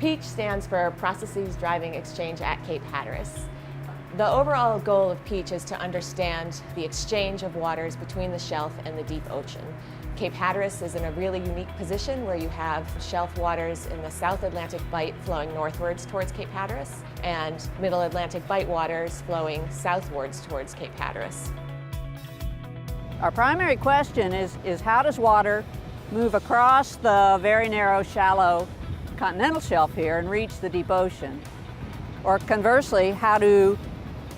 PEACH stands for Processes Driving Exchange at Cape Hatteras. The overall goal of PEACH is to understand the exchange of waters between the shelf and the deep ocean. Cape Hatteras is in a really unique position where you have shelf waters in the South Atlantic Bight flowing northwards towards Cape Hatteras and Middle Atlantic Bight waters flowing southwards towards Cape Hatteras. Our primary question is how does water move across the very narrow, shallow continental shelf here and reach the deep ocean? Or conversely, how do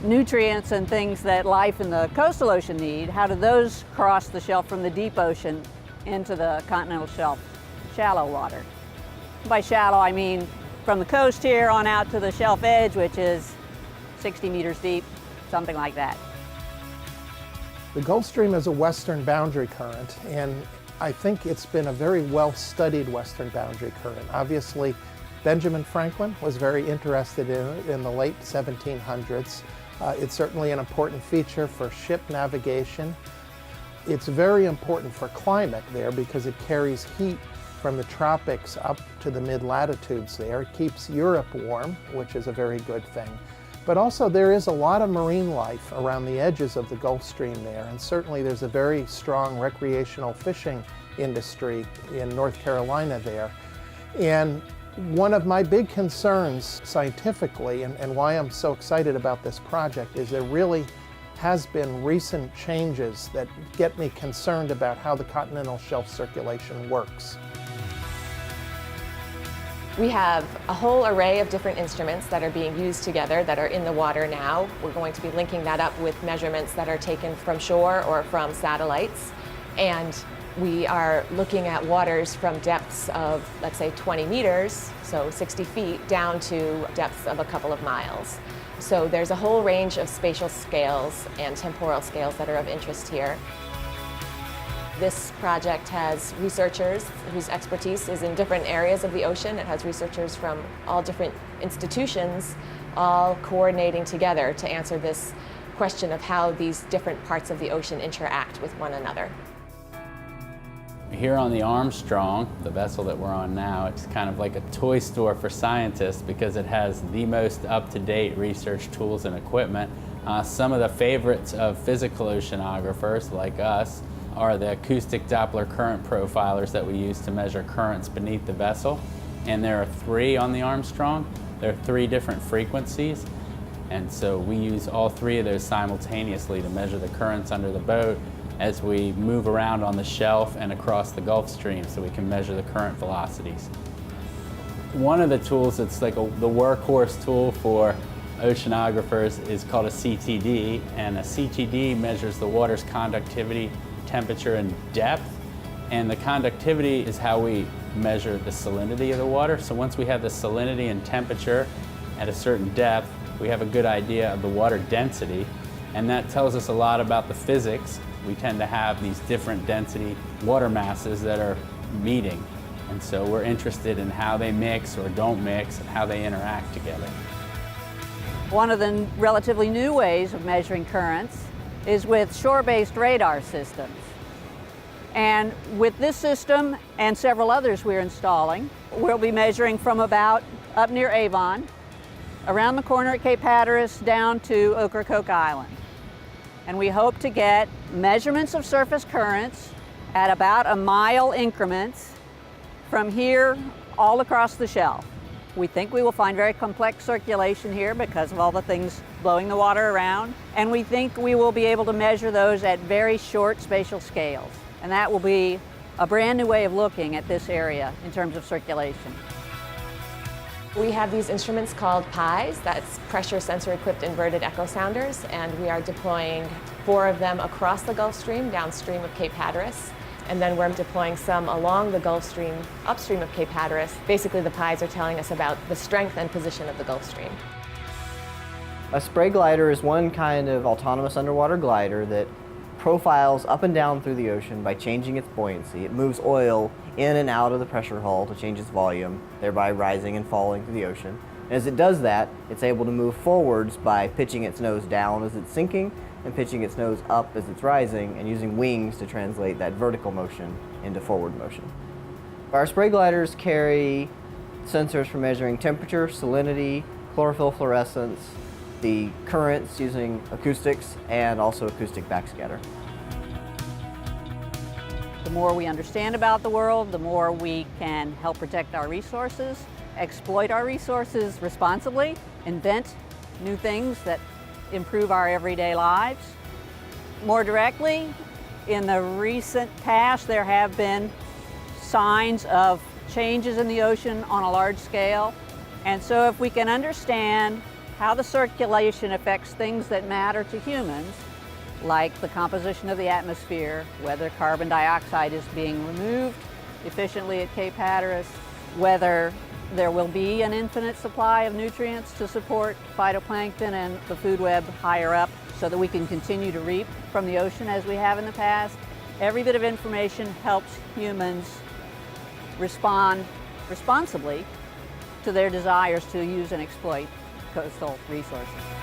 nutrients and things that life in the coastal ocean need, how do those cross the shelf from the deep ocean into the continental shelf, shallow water? By shallow, I mean from the coast here on out to the shelf edge, which is 60 meters deep, something like that. The Gulf Stream is a western boundary current, and I think it's been a very well-studied western boundary current. Obviously, Benjamin Franklin was very interested in it in the late 1700s. It's certainly an important feature for ship navigation. It's very important for climate there because it carries heat from the tropics up to the mid-latitudes there. It keeps Europe warm, which is a very good thing. But also there is a lot of marine life around the edges of the Gulf Stream there, and certainly there's a very strong recreational fishing industry in North Carolina there. And one of my big concerns scientifically, and why I'm so excited about this project, is there really has been recent changes that get me concerned about how the continental shelf circulation works. We have a whole array of different instruments that are being used together that are in the water now. We're going to be linking that up with measurements that are taken from shore or from satellites. And we are looking at waters from depths of, let's say, 20 meters, so 60 feet, down to depths of a couple of miles. So there's a whole range of spatial scales and temporal scales that are of interest here. This project has researchers whose expertise is in different areas of the ocean. It has researchers from all different institutions, all coordinating together to answer this question of how these different parts of the ocean interact with one another. Here on the Armstrong, the vessel that we're on now, it's kind of like a toy store for scientists because it has the most up-to-date research tools and equipment. Some of the favorites of physical oceanographers like us are the acoustic Doppler current profilers that we use to measure currents beneath the vessel. And there are 3 on the Armstrong. There are 3 different frequencies. And so we use all 3 of those simultaneously to measure the currents under the boat as we move around on the shelf and across the Gulf Stream so we can measure the current velocities. One of the tools that's like the workhorse tool for oceanographers is called a CTD, and a CTD measures the water's conductivity, temperature, and depth. And the conductivity is how we measure the salinity of the water. So once we have the salinity and temperature at a certain depth, we have a good idea of the water density, and that tells us a lot about the physics. We tend to have these different density water masses that are meeting, and so we're interested in how they mix or don't mix and how they interact together. One of the relatively new ways of measuring currents is with shore-based radar systems. And with this system and several others we're installing, we'll be measuring from about up near Avon, around the corner at Cape Hatteras, down to Ocracoke Island. And we hope to get measurements of surface currents at about a mile increments from here all across the shelf. We think we will find very complex circulation here because of all the things blowing the water around, and we think we will be able to measure those at very short spatial scales. And that will be a brand new way of looking at this area in terms of circulation. We have these instruments called PIs, that's pressure sensor equipped inverted echo sounders, and we are deploying 4 of them across the Gulf Stream downstream of Cape Hatteras. And then we're deploying some along the Gulf Stream upstream of Cape Hatteras. Basically the PIs are telling us about the strength and position of the Gulf Stream. A spray glider is one kind of autonomous underwater glider that profiles up and down through the ocean by changing its buoyancy. It moves oil in and out of the pressure hull to change its volume, thereby rising and falling through the ocean. And as it does that, it's able to move forwards by pitching its nose down as it's sinking and pitching its nose up as it's rising, and using wings to translate that vertical motion into forward motion. Our spray gliders carry sensors for measuring temperature, salinity, chlorophyll fluorescence, the currents using acoustics, and also acoustic backscatter. The more we understand about the world, the more we can help protect our resources, exploit our resources responsibly, invent new things that improve our everyday lives. More directly, in the recent past, there have been signs of changes in the ocean on a large scale. And so if we can understand how the circulation affects things that matter to humans, like the composition of the atmosphere, whether carbon dioxide is being removed efficiently at Cape Hatteras, whether there will be an infinite supply of nutrients to support phytoplankton and the food web higher up so that we can continue to reap from the ocean as we have in the past. Every bit of information helps humans respond responsibly to their desires to use and exploit coastal resources.